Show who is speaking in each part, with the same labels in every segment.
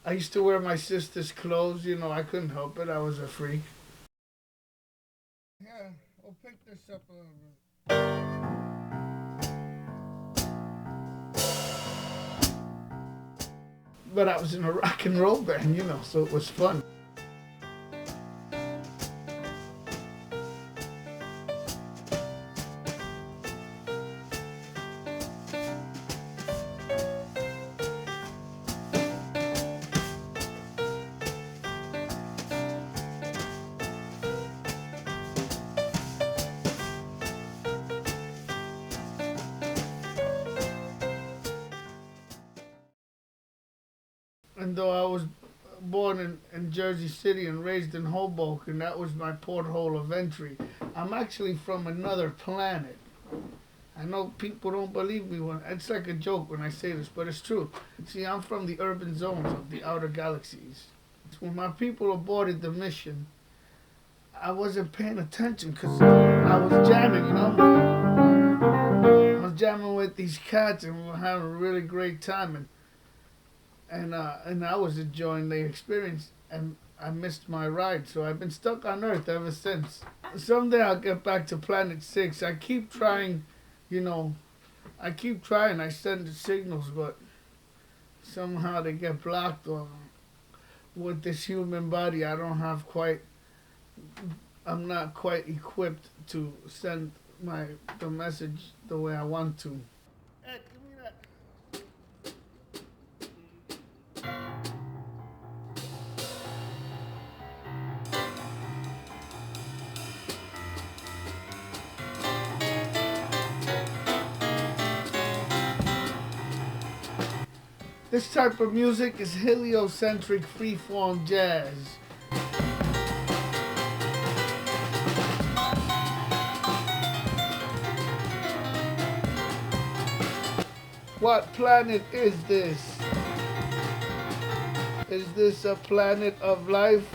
Speaker 1: I used to wear my sister's clothes. You know, I couldn't help it. I was a freak. Yeah, we'll pick this up a little bit. But I was in a rock and roll band, you know, so it was fun. And though I was born in Jersey City and raised in Hoboken, that was my porthole of entry. I'm actually from another planet. I know people don't believe me when it's like a joke when I say this, but it's true. See, I'm from the urban zones of the outer galaxies. When my people aborted the mission, I wasn't paying attention because I was jamming, you know. I was jamming with these cats and we were having a really great time, and I was enjoying the experience, and I missed my ride, so I've been stuck on Earth ever since. Someday I'll get back to Planet Six. I keep trying, you know, I keep trying. I send the signals, but somehow they get blocked. Or with this human body, I don't have quite. I'm not quite equipped to send the message the way I want to. Hey, give me that. This type of music is heliocentric freeform jazz. What planet is this? Is this a planet of life?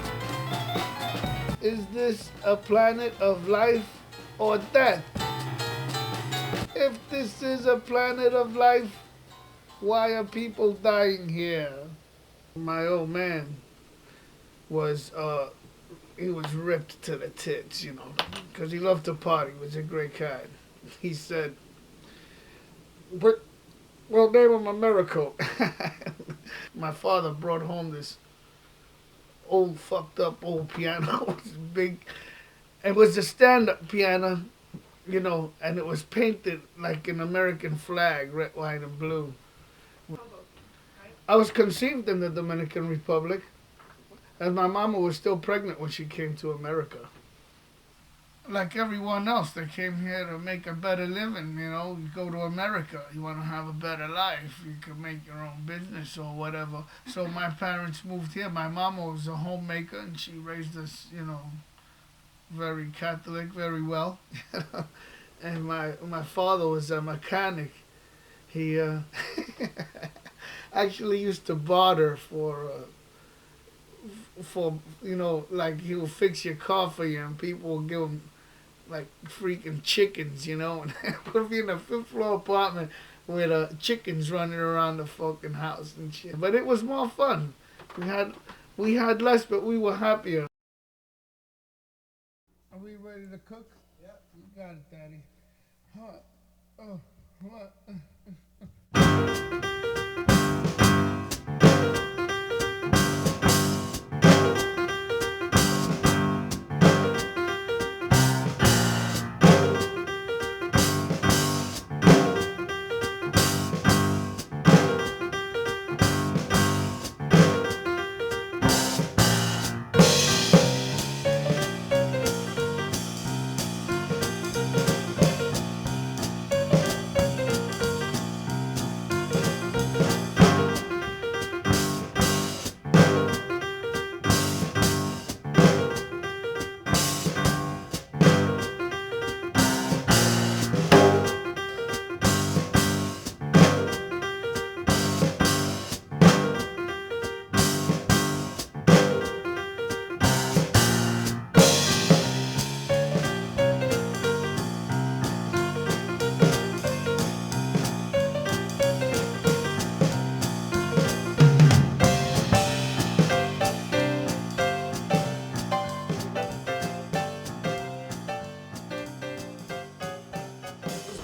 Speaker 1: Is this a planet of life or death? If this is a planet of life, why are people dying here? My old man was he was ripped to the tits, you know, because he loved to party. He was a great guy. He said, "But well, name him Americo." My father brought home this old fucked up old piano. It was big. It was a stand-up piano, you know, and it was painted like an American flag, red, white, and blue. I was conceived in the Dominican Republic, and my mama was still pregnant when she came to America. Like everyone else, they came here to make a better living. You know, you go to America, you want to have a better life. You can make your own business or whatever. So my parents moved here. My mama was a homemaker, and she raised us, you know, very Catholic, very well. And my father was a mechanic. He actually used to barter for you know, like he will fix your car for you, and people will give him like freaking chickens, you know, and put me in a fifth floor apartment with chickens running around the fucking house and shit. But it was more fun. We had less, but we were happier. Are we ready to cook? Yep. You got it, Daddy. Hot. Oh, what?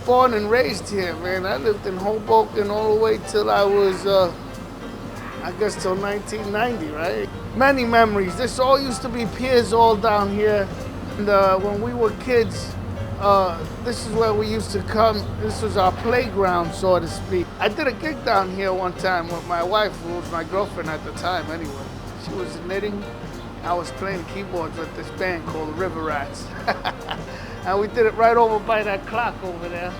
Speaker 1: born and raised here, man. I lived in Hoboken all the way till I was, I guess till 1990, right? Many memories. This all used to be piers all down here. And when we were kids, this is where we used to come. This was our playground, so to speak. I did a gig down here one time with my wife, who was my girlfriend at the time anyway. She was knitting. I was playing keyboards with this band called the River Rats. And we did it right over by that clock over there.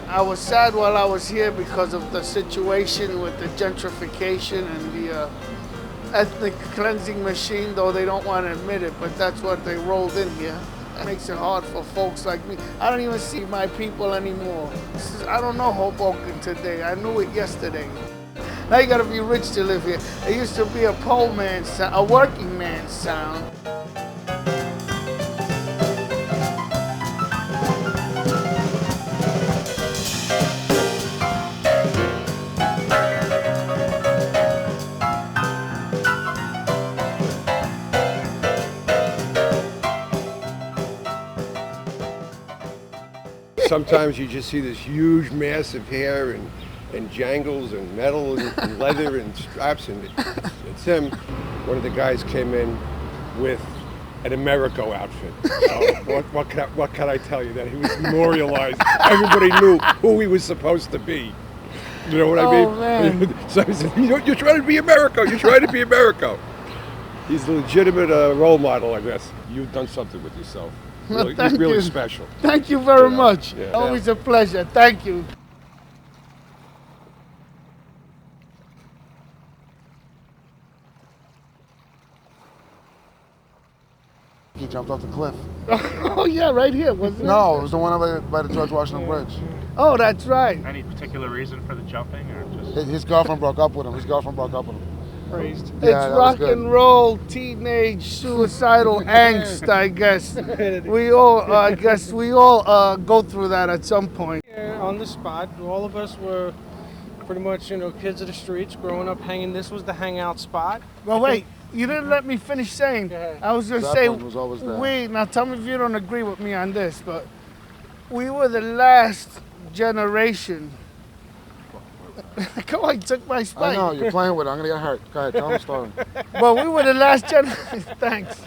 Speaker 1: I was sad while I was here because of the situation with the gentrification and the ethnic cleansing machine, though they don't want to admit it, but that's what they rolled in here. It makes it hard for folks like me. I don't even see my people anymore. I don't know Hoboken today. I knew it yesterday. Now you gotta be rich to live here. It used to be a poor man's sound, a working man's sound.
Speaker 2: Sometimes you just see this huge mass of hair and jangles and metal and leather and straps, and it's him. One of the guys came in with an Americo outfit. So what can I tell you? That he was memorialized. Everybody knew who he was supposed to be. You know what I mean?
Speaker 1: Man.
Speaker 2: So he said, you're trying to be Americo. You're trying to be Americo. He's a legitimate role model, I guess. You've done something with yourself. Really,
Speaker 1: Well,
Speaker 2: really
Speaker 1: you.
Speaker 2: special.
Speaker 1: Thank you very much.
Speaker 2: Yeah.
Speaker 1: Always a pleasure. Thank you.
Speaker 3: He jumped off the cliff.
Speaker 1: Oh yeah, right here, wasn't it?
Speaker 3: No, it was the one by the George Washington Bridge.
Speaker 1: Oh, that's right.
Speaker 4: Any particular reason for the jumping, or just?
Speaker 3: His girlfriend broke up with him.
Speaker 1: Praised.
Speaker 3: Yeah,
Speaker 1: It's
Speaker 3: that was
Speaker 1: rock
Speaker 3: good.
Speaker 1: and roll, teenage, suicidal angst. I guess we all go through that at some point.
Speaker 5: Here on the spot, all of us were pretty much, kids of the streets, growing up hanging. This was the hangout spot.
Speaker 1: Well, wait, you didn't let me finish saying.
Speaker 5: Go ahead.
Speaker 1: I was gonna
Speaker 3: That
Speaker 1: say
Speaker 3: one was always there.
Speaker 1: now tell me if you don't agree with me on this, but we were the last generation. Come on, you took my spot.
Speaker 3: I know, you're playing with it. I'm going to get hurt. Go ahead, tell him the story.
Speaker 1: But we were the last generation. Thanks.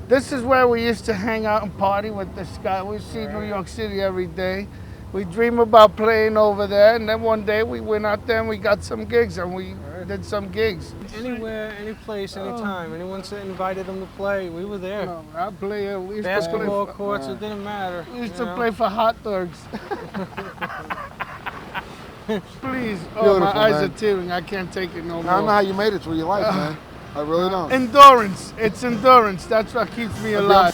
Speaker 1: This is where we used to hang out and party with this guy. We see New York City every day. We dream about playing over there, and then one day we went out there and we got some gigs, and we did some gigs.
Speaker 5: Anywhere, any place, anytime. Anyone said invited them to play, we were there.
Speaker 1: No, I play. We used
Speaker 5: Basketball
Speaker 1: to play.
Speaker 5: courts, it didn't matter.
Speaker 1: We used
Speaker 5: you
Speaker 1: to
Speaker 5: know?
Speaker 1: play for hot dogs. Please, my
Speaker 3: Beautiful,
Speaker 1: eyes
Speaker 3: man.
Speaker 1: are tearing. I can't take it no
Speaker 3: I don't know
Speaker 1: more.
Speaker 3: how you made it through your life, man. I really don't.
Speaker 1: Endurance. It's endurance. That's what keeps me alive.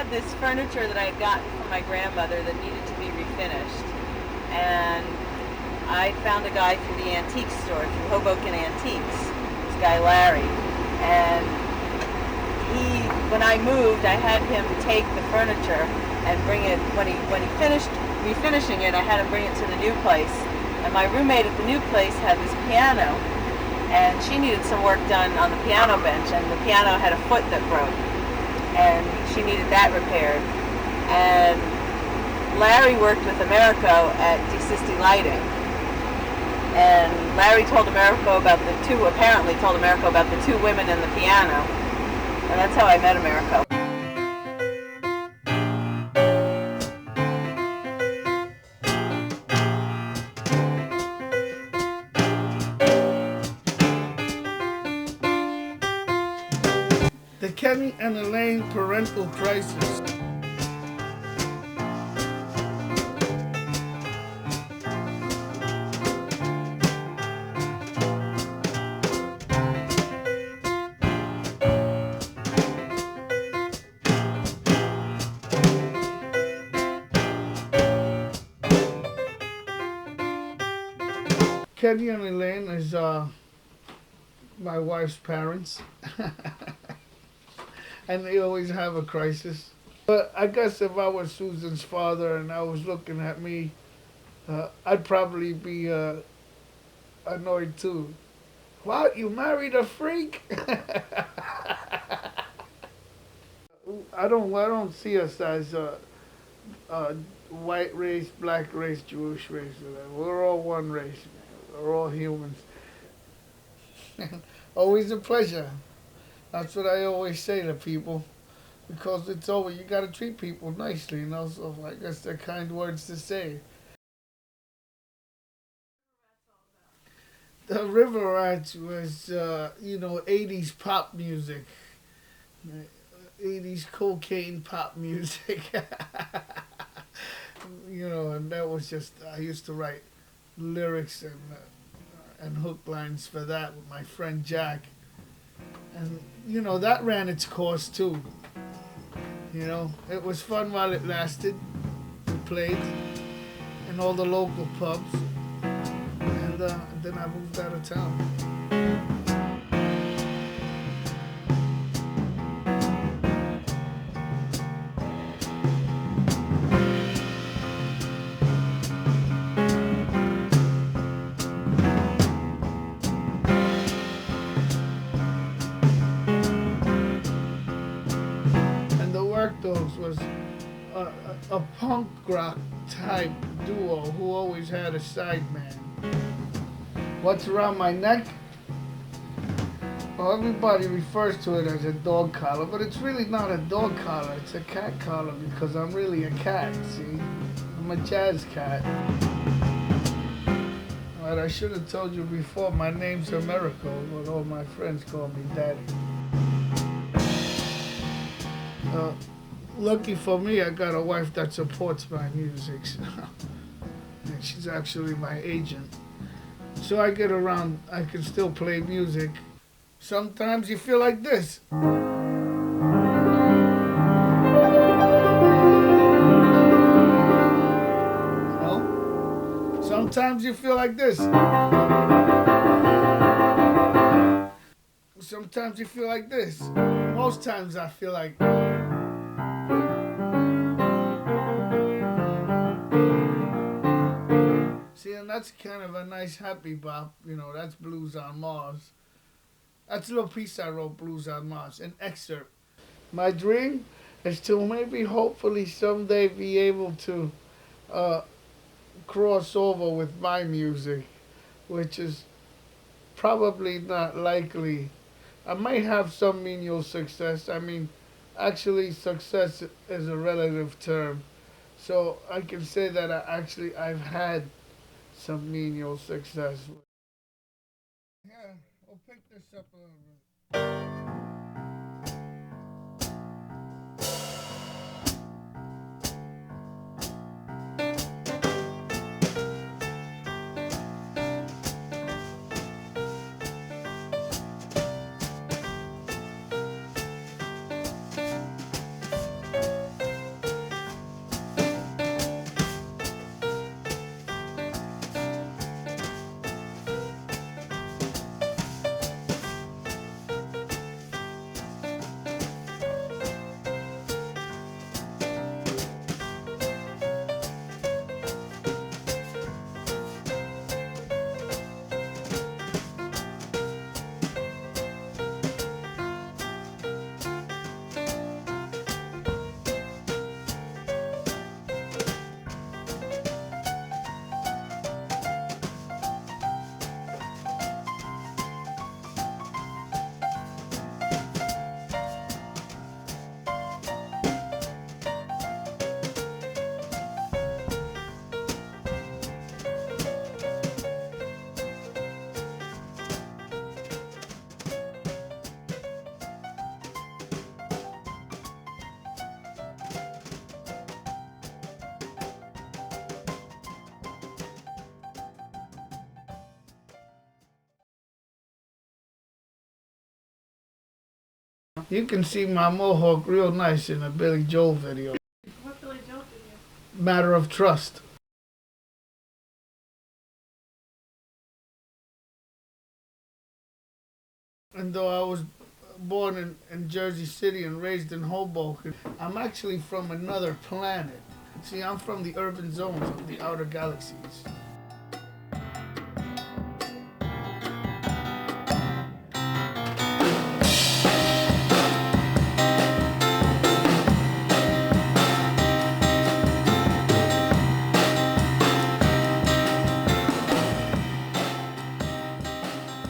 Speaker 6: had this furniture that I had gotten from my grandmother that needed to be refinished. And I found a guy through the antique store, through Hoboken Antiques, this guy Larry. And when I moved, I had him take the furniture and bring it, when he finished refinishing it, I had him bring it to the new place. And my roommate at the new place had this piano, and she needed some work done on the piano bench, and the piano had a foot that broke, and she needed that repaired. And Larry worked with Americo at DeSisti Lighting, and Larry told Americo about apparently told Americo about the two women and the piano, and that's how I met Americo.
Speaker 1: The Kenny and Elaine parental crisis. Kenny and Elaine is my wife's parents. And they always have a crisis. But I guess if I was Susan's father and I was looking at me, I'd probably be annoyed too. What, you married a freak? I don't see us as white race, black race, Jewish race. We're all one race, man. We're all humans. Always a pleasure. That's what I always say to people, because it's over. You got to treat people nicely, so I guess they're kind words to say. The River Rats was, 80s pop music, 80s cocaine pop music, and that was just, I used to write lyrics and hook lines for that with my friend Jack. And, that ran its course too. It was fun while it lasted. We played in all the local pubs. And then I moved out of town. Was a punk rock type duo who always had a sideman. What's around my neck? Well, everybody refers to it as a dog collar, but it's really not a dog collar, it's a cat collar because I'm really a cat, see? I'm a jazz cat. But I should have told you before, my name's Americo, but all my friends call me Daddy. Lucky for me, I got a wife that supports my music. And she's actually my agent. So I get around, I can still play music. Sometimes you feel like this. Sometimes you feel like this. Sometimes you feel like this. Most times I feel like... See, and that's kind of a nice happy bop, that's Blues on Mars. That's a little piece I wrote, Blues on Mars, an excerpt. My dream is to maybe, hopefully, someday be able to cross over with my music, which is probably not likely. I might have some menial success. Actually, success is a relative term. So I can say that I've had some menial success. Yeah, we'll pick this up a little bit. You can see my mohawk real nice in a Billy Joel video.
Speaker 7: What Billy Joel did you?
Speaker 1: Matter of Trust. And though I was born in Jersey City and raised in Hoboken, I'm actually from another planet. See, I'm from the urban zones of the outer galaxies.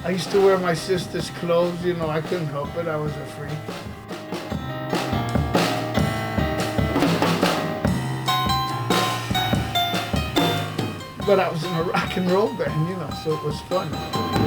Speaker 1: I used to wear my sister's clothes, you know, I couldn't help it, I was a freak. But I was in a rock and roll band, you know, so it was fun.